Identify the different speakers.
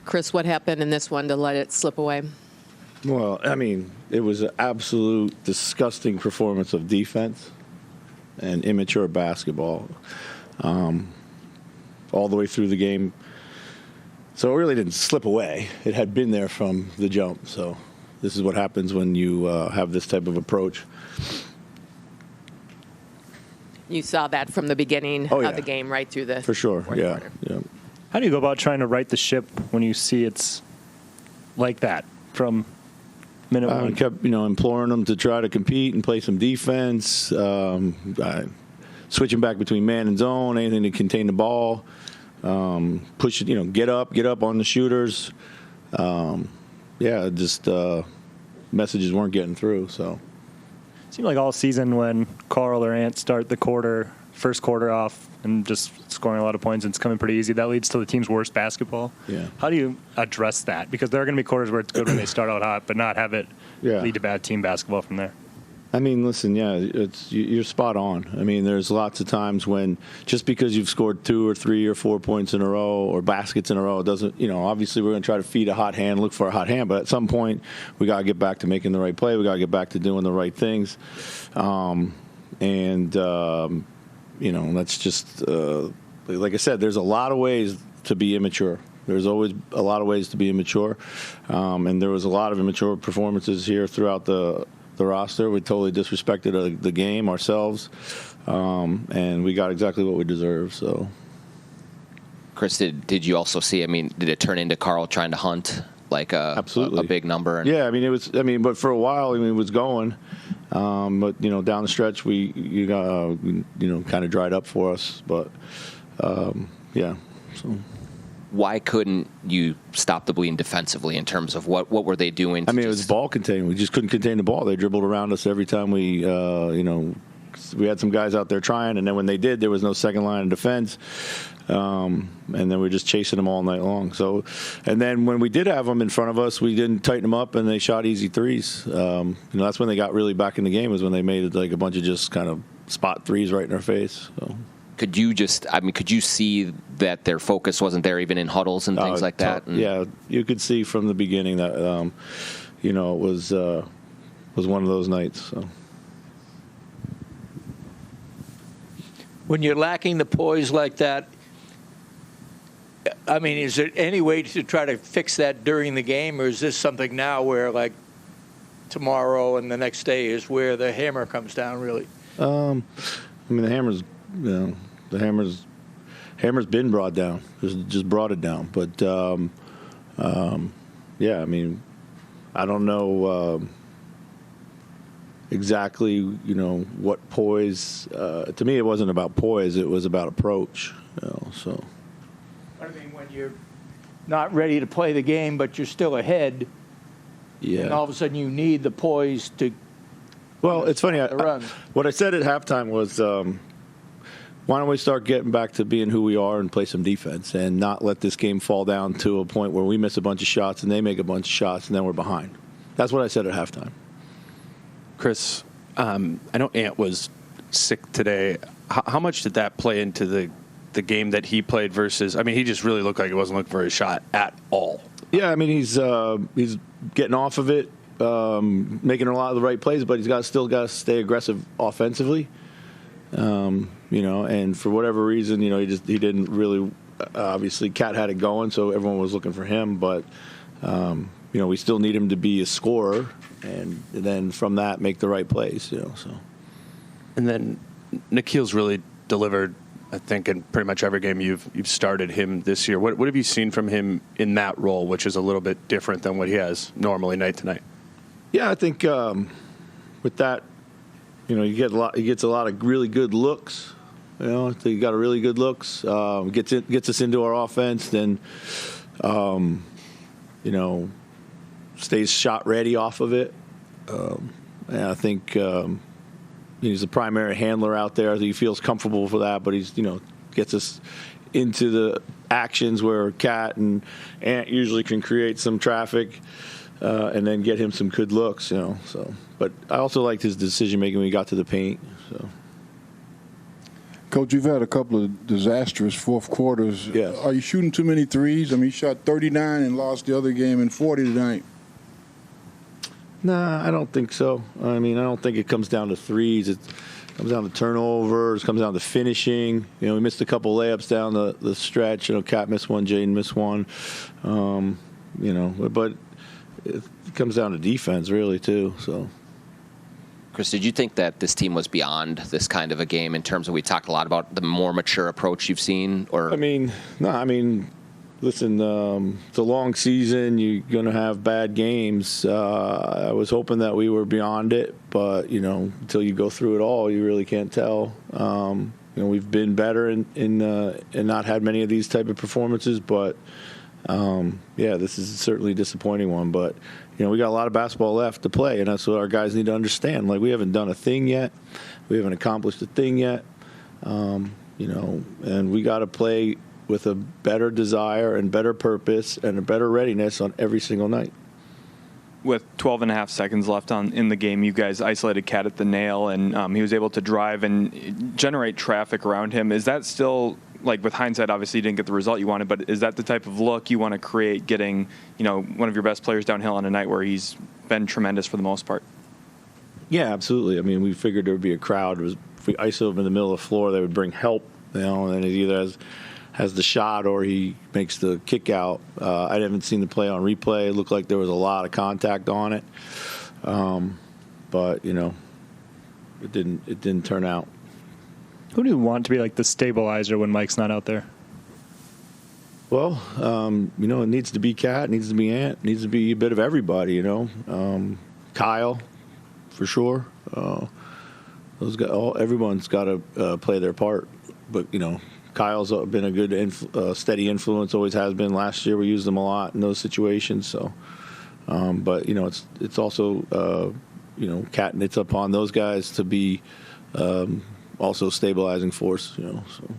Speaker 1: Chris, what happened in this one to let it slip away?
Speaker 2: Well, I mean, it was an absolute disgusting performance of defense and immature basketball all the way through the game. So it really didn't slip away. It had been there from the jump. So this is what happens when you have this type of approach.
Speaker 1: You saw that from the beginning of the game right through the
Speaker 2: For sure, yeah.
Speaker 3: How do you go about trying to right the ship when you see it's like that from minute one?
Speaker 2: I kept, imploring them to try to compete and play some defense, switching back between man and zone, anything to contain the ball, push it, get up on the shooters. Messages weren't getting through, so.
Speaker 3: It seemed like all season when Carl or Ant start the first quarter off and just scoring a lot of points, and it's coming pretty easy. That leads to the team's worst basketball.
Speaker 2: Yeah.
Speaker 3: How do you address that? Because there are going to be quarters where it's good when they start out hot, but not have it lead to bad team basketball from there.
Speaker 2: I mean, listen, you're spot on. I mean, there's lots of times when just because you've scored 2 or 3 or 4 points in a row or baskets in a row, it doesn't, obviously we're going to try to feed a hot hand, look for a hot hand, but at some point we got to get back to making the right play. We got to get back to doing the right things. That's just, like I said, there's a lot of ways to be immature. There's always a lot of ways to be immature. And there was a lot of immature performances here throughout the roster. We totally disrespected the game ourselves, and we got exactly what we deserved. So,
Speaker 4: Chris, did you also see? I mean, did it turn into Carl trying to hunt like a big number?
Speaker 2: Yeah, but for a while, it was going, but down the stretch, you got kind of dried up for us. But so.
Speaker 4: Why couldn't you stop the bleeding defensively in terms of what were they doing?
Speaker 2: It was ball containment. We just couldn't contain the ball. They dribbled around us every time we had some guys out there trying, and then when they did, there was no second line of defense, and then we were just chasing them all night long. So, and then when we did have them in front of us, we didn't tighten them up, and they shot easy threes. That's when they got really back in the game, was when they made like a bunch of just kind of spot threes right in our face. So.
Speaker 4: Could you see that their focus wasn't there even in huddles and things like that?
Speaker 2: Yeah, you could see from the beginning that, it was one of those nights. So.
Speaker 5: When you're lacking the poise like that, is there any way to try to fix that during the game, or is this something now where, like, tomorrow and the next day is where the hammer comes down, really?
Speaker 2: The hammer's... the hammer's been brought down. Just brought it down. But I don't know exactly what poise. To me, it wasn't about poise. It was about approach. So.
Speaker 5: When you're not ready to play the game, but you're still ahead. Yeah. And all of a sudden, you need the poise to.
Speaker 2: Well, it's funny. What I said at halftime was. Why don't we start getting back to being who we are and play some defense and not let this game fall down to a point where we miss a bunch of shots and they make a bunch of shots and then we're behind. That's what I said at halftime.
Speaker 6: Chris, I know Ant was sick today. How much did that play into the game that he played versus, he just really looked like he wasn't looking for his shot at all.
Speaker 2: Yeah, he's getting off of it, making a lot of the right plays, but he's still got to stay aggressive offensively. And for whatever reason, he didn't really. Obviously, Cat had it going, so everyone was looking for him. But we still need him to be a scorer, and then from that, make the right plays. So.
Speaker 6: And then Nikhil's really delivered, I think, in pretty much every game you've started him this year. What have you seen from him in that role, which is a little bit different than what he has normally night to night?
Speaker 2: Yeah, I think with that. He gets a lot of really good looks. He got a really good looks. Gets us into our offense. Then, stays shot ready off of it. And I think he's the primary handler out there. He feels comfortable for that. But he's gets us into the actions where Cat and Ant usually can create some traffic. And then get him some good looks, So, but I also liked his decision making when he got to the paint. So,
Speaker 7: Coach, you've had a couple of disastrous fourth quarters.
Speaker 2: Yes.
Speaker 7: Are you shooting too many threes? I mean, you shot 39 and lost the other game in 40 tonight.
Speaker 2: Nah, I don't think so. I mean, I don't think it comes down to threes. It comes down to turnovers. It comes down to finishing. You know, we missed a couple layups down the stretch. You know, Cat missed one, Jaden missed one. You know, but it comes down to defense, really, too. So.
Speaker 4: Chris, did you think that this team was beyond this kind of a game in terms of, we talked a lot about the more mature approach you've seen? Or
Speaker 2: I mean, no, I mean, listen, it's a long season. You're going to have bad games. I was hoping that we were beyond it, but, you know, until you go through it all, you really can't tell. You know, we've been better in not had many of these type of performances, but, yeah, this is certainly a disappointing one. But, you know, we got a lot of basketball left to play, and that's what our guys need to understand. Like, we haven't done a thing yet. We haven't accomplished a thing yet. You know, and we got to play with a better desire and better purpose and a better readiness on every single night.
Speaker 3: With 12 and a half seconds left in the game, you guys isolated Cat at the nail, and he was able to drive and generate traffic around him. Is that still, like, with hindsight, obviously you didn't get the result you wanted, but is that the type of look you want to create, getting, you know, one of your best players downhill on a night where he's been tremendous for the most part? Yeah,
Speaker 2: absolutely. I mean, we figured there would be a crowd. If we iso him in the middle of the floor, they would bring help, you know, and it either has the shot or he makes the kick out. I haven't seen the play on replay. It looked like there was a lot of contact on it. But, you know, it didn't turn out.
Speaker 3: Who do you want to be like the stabilizer when Mike's not out there?
Speaker 2: Well, you know, it needs to be Cat, it needs to be Ant, it needs to be a bit of everybody, you know. Kyle, for sure. Those guys, everyone's got to play their part. But, you know, Kyle's been a good, steady influence, always has been. Last year we used him a lot in those situations. So, but, you know, it's also, you know, Cat, and it's upon those guys to be also stabilizing force, you know. So.